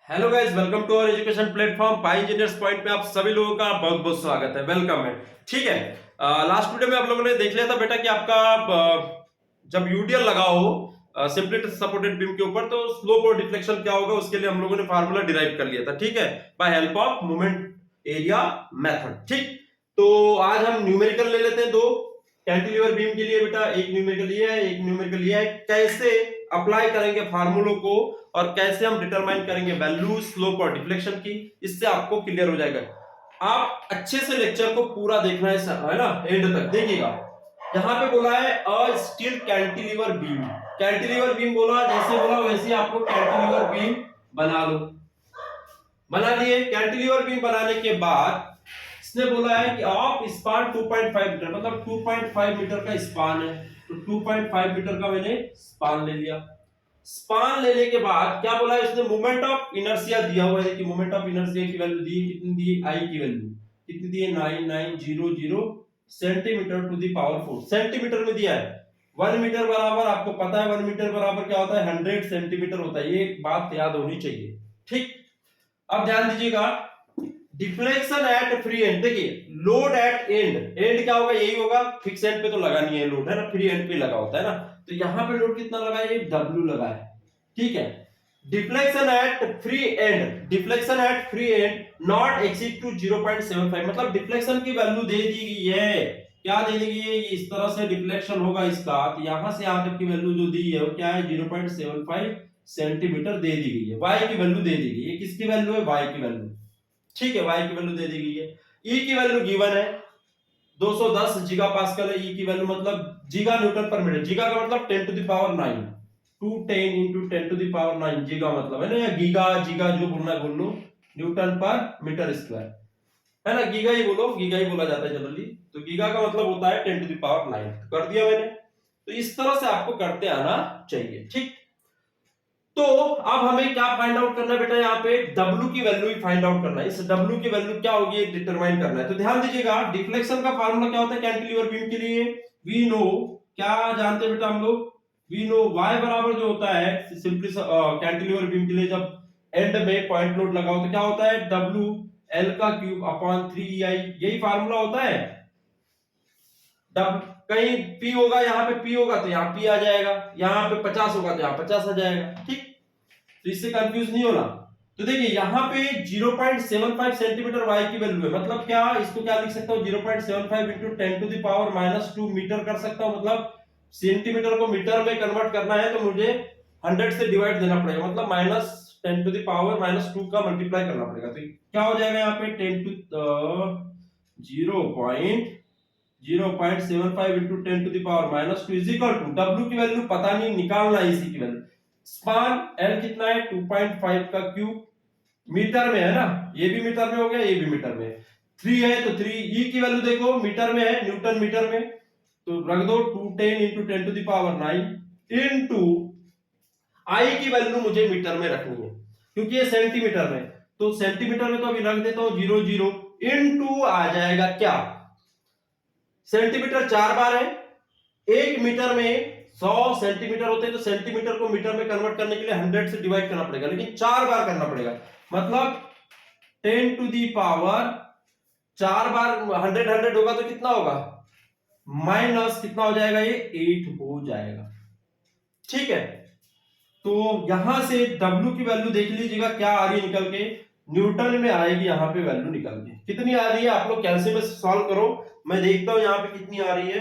Hello guys, welcome to our education platform Pi engineers point में आप सभी लोगों का बहुत बहुत स्वागत है, वेलकम है। ठीक है। लास्ट वीडियो में आप लोगों ने देख लिया था बेटा कि आपका जब यूडीएल लगा हो सिंपली सपोर्टेड बीम के ऊपर तो स्लोप और डिफ्लेक्शन क्या होगा उसके लिए हम लोगों ने फार्मूला डिराइव कर लिया था। ठीक है, by help of moment area method. ठीक, तो आज हम न्यूमेरिकल ले लेते हैं दो कैंटिलीवर बीम के लिए बेटा। एक न्यूमेरिकल ये है, एक न्यूमेरिकल ये है। कैसे अप्लाई करेंगे फार्मूलों को और कैसे हम डिटरमाइन करेंगे वैल्यू स्लोप और डिफ्लेक्शन की, इससे आपको क्लियर हो जाएगा। आप अच्छे से लेक्चर को पूरा देखना है ना, एंड तक देखिएगा। यहाँ पे बोला है a steel cantilever beam. Cantilever beam बोला, जैसे बोला वैसे आपको कैंटिलीवर बीम बना लो। बना लिए कैंटिलीवर बीम बनाने के बाद इसने बोला है कि आप स्पान 2.5 मीटर, मतलब 2.5 मीटर का स्पान है, तो 2.5 मीटर का मैंने स्पान ले लिया। स्पान लेने के बाद क्या बोला है इसने, मोमेंट ऑफ इनर्शिया दिया हुआ है कि मोमेंट ऑफ इनर्शिया की वैल्यू दी, कितनी दी, आई की वैल्यू कितनी दी है, 9900 centimeter to the power 4 centimeter में दिया है। 1 मीटर बराबर आपको पता है 1 मीटर बराबर क्या होता है, 100 सेंटीमीटर होता है। ये बात याद होनी चाहिए। ठीक, अब ध्यान दीजिएगा, डिफ्लेक्शन एट फ्री एंड। देखिए लोड एट एंड, एंड क्या होगा, यही होगा, फिक्स एंड पे तो लगा नहीं है लोड, है ना, फ्री एंड पे लगा होता है ना। तो यहां पे लोड कितना लगा है, W लगा है। ठीक है, deflection at free end, deflection at free end not exceed to 0.75, मतलब डिफ्लेक्शन की वैल्यू दे दी गई है। क्या दे दी गई है, इस तरह से डिफ्लेक्शन होगा इसका, तो यहां से यहां तक की वैल्यू जो दी है वो क्या है, 0.75 सेंटीमीटर दे दी गई है। y की वैल्यू दे दी गई है, किसकी वैल्यू है, y की वैल्यू। ठीक है, y की वैल्यू दे दी गई है। E की वैल्यू गिवन है 210 गीगा पास्कल है। E की वैल्यू मतलब गीगा न्यूटन पर मीटर, गीगा का मतलब 10 to the power 9, 210 into 10 to the power 9 giga मतलब है ना, या गीगा गीगा जो बोलना है बोल लो, न्यूटन पर मीटर स्क्वायर है ना, गीगा ही बोलो, गीगा ही बोला जाता है जनरली। तो गीगा का मतलब होता है 10 टू द पावर 9। कर दिया मैंने। तो इस तरह से आपको करते आना चाहिए। ठीक, तो अब हमें क्या फाइंड आउट करना है बेटा, यहाँ पे W की वैल्यू ही फाइंड आउट करना है। इस W की वैल्यू क्या होगी डिटरमाइन करना है। तो ध्यान दीजिएगा, डिफ्लेक्शन का फार्मूला क्या होता है कैंटिलीवर बीम के लिए, वी नो, क्या जानते हैं बेटा हम लोग, वी नो y बराबर जो होता है सिंपली कैंटिलीवर बीम के लिए जब एंड में पॉइंट लोड लगाओ तो क्या होता है, W L का क्यूब अपॉन 3EI, यही फार्मूला होता है। कहीं P होगा, यहाँ पे P होगा तो यहाँ P आ जाएगा, यहाँ पे 50 होगा तो यहाँ 50 आ जाएगा। ठीक, तो इससे कंफ्यूज नहीं होना। तो देखिए यहाँ पे 0.75 सेंटीमीटर y की वैल्यू है, मतलब क्या, इसको क्या लिख सकता हूँ, 0.75 into 10 to the power -2 meter कर सकता हूँ। मतलब सेंटीमीटर को मीटर में कन्वर्ट करना है तो मुझे 100 से डिवाइड देना पड़ेगा, मतलब -10 टू द पावर -2 का मल्टीप्लाई करना पड़ेगा। तो क्या हो जाएगा यहाँ पे 10 to 0.75 into 10 to the power -2 is equal to, W की वैल्यू पता नहीं, निकालना है इसी की वैल्यू। स्पान L कितना है, 2.5 का क्यूब, मीटर में है ना, ये भी मीटर में हो गया, ये भी मीटर में। 3 है तो 3, E की वैल्यू देखो मीटर में है, न्यूटन मीटर में, तो रख दो 210 into 10 to the power 9 into I की वैल्यू मुझे मीटर में रखनी है क्योंकि ये सेंटीमीटर में, तो सेंटीमीटर में तो अभी रख देता हूं 00 इंटू आ जाएगा क्या, सेंटीमीटर 4 बार है, 1 मीटर में 100 सेंटीमीटर होते हैं, तो सेंटीमीटर को मीटर में कन्वर्ट करने के लिए 100 से डिवाइड करना पड़ेगा, लेकिन 4 बार करना पड़ेगा, मतलब 10 टू दी पावर 4 बार 100 होगा तो कितना होगा, माइनस कितना हो जाएगा, ये 8 हो जाएगा। ठीक है, तो यहां से W की वैल्यू देख लीजिएगा क्या आ रही है निकल के, न्यूटन में आएगी यहाँ पे वैल्यू निकल के, कितनी आ रही है, आप लोग कैलकुलेशन में सॉल्व करो, मैं देखता हूं यहाँ पे कितनी आ रही है।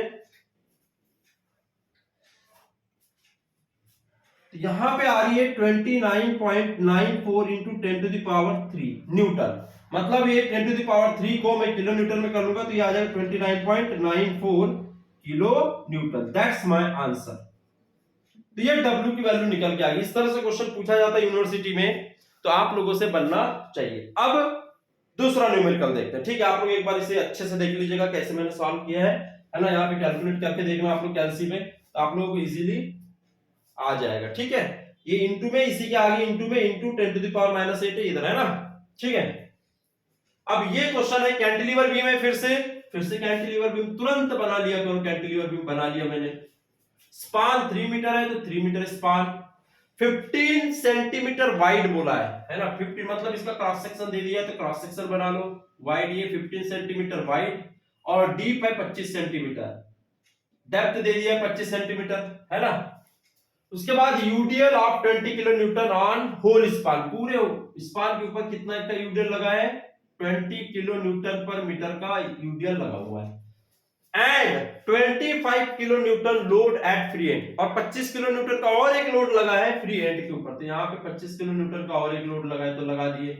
यहां पे आ रही है 29.94 into 10 to the power 3 newton, मतलब ये 10 टू द पावर 3 को मैं किलो न्यूटन में कर लूंगा तो ये आ जाएगा 29.94 kilo Newton. That's my answer. तो ये W की वैल्यू निकल के आ गई। इस तरह से क्वेश्चन पूछा जाता है यूनिवर्सिटी में, तो आप लोगों से बनना चाहिए। अब दूसरा न्यूमेरिकल देखते हैं। ठीक है, आप लोग एक बार इसे अच्छे से देख लीजिएगा कैसे मैंने सॉल्व किया है ना, यहाँ पे कैलकुलेट करके देखना आप लोग कैलसी में, तो आप लोगों को इजीली आ जाएगा। ठीक है, ये इंटू में इसी के आगे इंटू में इंटू 10 टू द पावर -8 है इधर, है ना। ठीक है, अब ये क्वेश्चन है कैंटिलीवर बीम है, फिर से कैंटिलीवर बीम तुरंत बना लिया करो, कैंटिलीवर बीम बना लिया मैंने। स्पान 3 मीटर है तो 3 मीटर स्पान, 15 सेंटीमीटर वाइड बोला है ना। 15 मतलब इसका क्रॉस सेक्शन दे दिया है, तो क्रॉस सेक्शन बना लो। वाइड ये 15 सेंटीमीटर वाइड और डीप है 25 सेंटीमीटर, डेप्थ दे दिया है 25 सेंटीमीटर, है ना। उसके बाद UDL of 20 kilo newton on whole span, पूरे स्पान के ऊपर कितना का यूडीएल लगा है, 20 किलो न्यूटन पर मीटर का यूडीएल लगा हुआ है। And 25 kilo newton load at free end, और 25 किलो न्यूटन का और एक लोड लगा है फ्री एंड के ऊपर। तो यहाँ पे 25 किलो न्यूटन का और एक लोड लगा है, तो लगा दिए,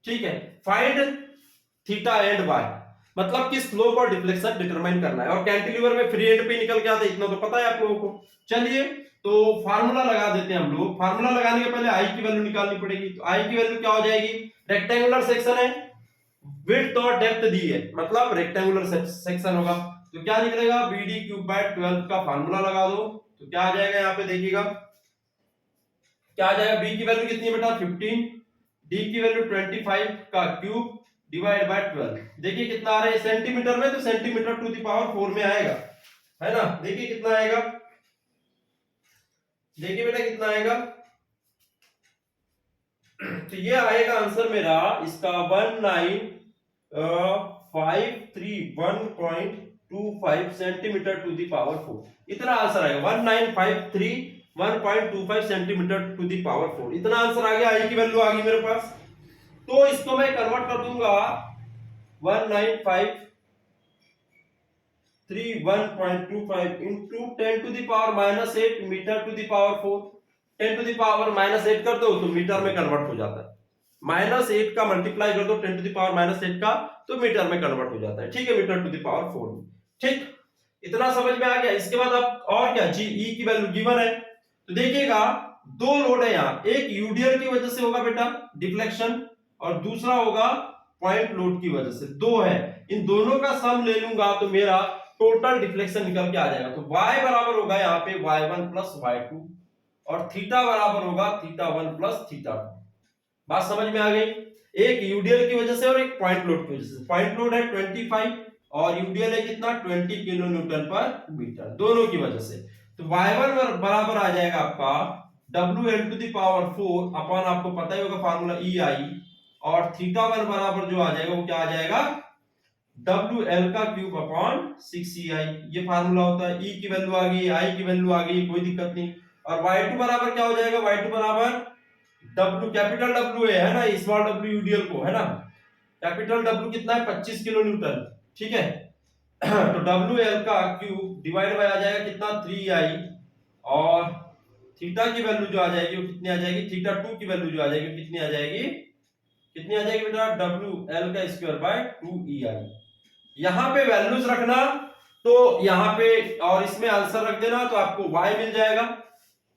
ठीक है। फाइंड थीटा एंड वाई, मतलब कि स्लोप और डिफ्लेक्शन डिटरमाइन करना है। और कैंटिलीवर में फ्री एंड पे निकल के आता है, इतना तो पता है आप लोगों को। चलिए तो फार्मूला लगा देते हैं हम लोग। फार्मूला लगाने के पहले आई की वैल्यू निकालनी पड़ेगी। तो आई की वैल्यू क्या हो जाएगी, रेक्टेंगुलर सेक्शन है, विड्थ और डेप्थ दी है, मतलब रेक्टेंगुलर सेक्शन होगा। तो क्या निकलेगा, BD क्यूब बाय 12 का फार्मूला लगा दो। तो क्या आ जाएगा, यहाँ पे देखिएगा क्या आ जाएगा। B की वैल्यू कितनी है बेटा 15, D की वैल्यू 25 का क्यूब डिवाइड बाय 12। देखिए कितना आ रहा है सेंटीमीटर में, तो सेंटीमीटर टू द पावर 4 में आएगा, है ना। देखिए कितना आएगा, देखिए बेटा कितना आएगा। तो ये आएगा आंसर मेरा इसका 1953 सेंटीमीटर टू दी पावर 4, इतना आंसर आएगा। 1953 सेंटीमीटर टू दी पावर 4, इतना आंसर आ गया। आई की वैल्यू आ गई मेरे पास। तो इसको मैं कन्वर्ट कर दूंगा 1953 into 10 to the power -8 meter to the power 4। 10 to the power -8 कर दो तो मीटर में कन्वर्ट हो जाता है। -8 का मल्टीप्लाई कर दो 10 टू दी पावर -8 का, तो मीटर में कन्वर्ट हो जाता है, ठीक है, मीटर टू दी पावर 4 में। ठीक, इतना समझ में आ गया। इसके बाद अब और क्या, जी ई की वैल्यू गिवन है। तो देखिएगा दो लोड है यहाँ, एक यूडीएल की वजह से होगा बेटा डिफ्लेक्शन, और दूसरा होगा पॉइंट लोड की वजह से। दो है, इन दोनों का सम ले लूंगा तो मेरा टोटल डिफ्लेक्शन निकल के आ जाएगा। तो y बराबर होगा यहाँ पे y1 प्लस y2, और थीटा बराबर होगा θ1 प्लस θ2। बात समझ में आ गई। एक यूडीएल की वजह से और एक पॉइंट लोड की वजह से। पॉइंट लोड है 25 और यूडीएल है कितना 20 किलो न्यूटन पर मीटर, दोनों की वजह से। तो y1 बराबर आ जाएगा आपका WL to the power 4 upon, आपको पता ही होगा फार्मूला EI, और θ1 बराबर जो आ जाएगा वो क्या आ जाएगा WL का क्यूब अपॉन 6EI, ये फार्मूला होता है। E की वैल्यू आ गई, I की वैल्यू आ गई, कोई दिक्कत नहीं। और y2 बराबर क्या हो जाएगा, y2 बराबर W, कैपिटल W है ना, स्मॉल w यूडीएल को, है ना। कैपिटल W कितना है 25 किलो न्यूटन, ठीक है। तो WL का क्यूब डिवाइड बाय आ जाएगा कितना 3I, और थीटा की वैल्यू जो आ जाएगी वो कितनी आ जाएगी, θ2 की वैल्यू जो आ जाएगी कितनी आ जाएगी, कितनी आ जाएगी बेटा WL का स्क्वायर बाय 2EI। यहां पे वैल्यूज रखना, तो यहां पे और इसमें आंसर रख देना, तो आपको y मिल जाएगा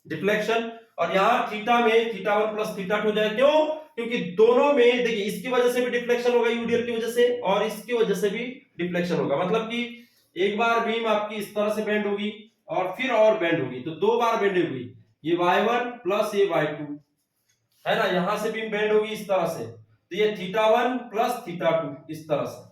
डिफ्लेक्शन, और यहां थीटा में θ1 प्लस θ2 हो जाएगा। क्यों, क्योंकि दोनों में देखिए इसकी वजह से भी डिफ्लेक्शन होगा यूडीएल की वजह से, और इसकी वजह से भी डिफ्लेक्शन होगा। मतलब कि एक बार बीम आपकी इस तरह से बेंड होगी और फिर और बेंड होगी, तो दो बार बेंड होगी, ये y1 प्लस ये y2, है ना। यहां से बीम बेंड होगी इस तरह से, तो ये θ1 प्लस θ2 इस तरह से,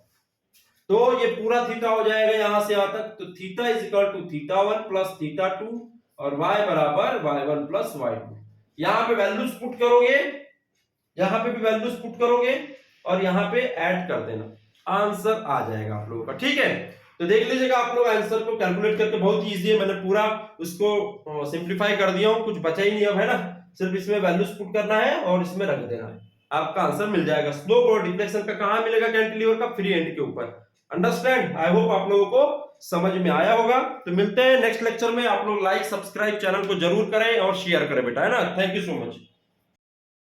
तो ये पूरा थीटा हो जाएगा यहां से यहां तक। तो theta is equal to θ1 plus θ2, और y बराबर y1 प्लस y2। यहां पे वैल्यूज पुट करोगे, यहां पे भी वैल्यूज पुट करोगे, और यहां पे ऐड कर देना, आंसर आ जाएगा आप लोगों का, ठीक है। तो देख लीजिएगा आप लोग आंसर को कैलकुलेट करके, बहुत इजी है, मैंने पूरा उसको सिंप्लीफाई कर दिया हूं, कुछ बचा ही नहीं अब, है ना। सिर्फ इसमें वैल्यूज पुट करना है और इसमें रख देना है, आपका आंसर मिल जाएगा। स्लोप और डिफ्लेक्शन का कहां मिलेगा, कैंटिलीवर का फ्री एंड के ऊपर। अंडरस्टैंड, आई होप आप लोगों को समझ में आया होगा। तो मिलते हैं नेक्स्ट लेक्चर में। आप लोग लाइक सब्सक्राइब चैनल को जरूर करें और शेयर करें बेटा, है ना। Thank you so much.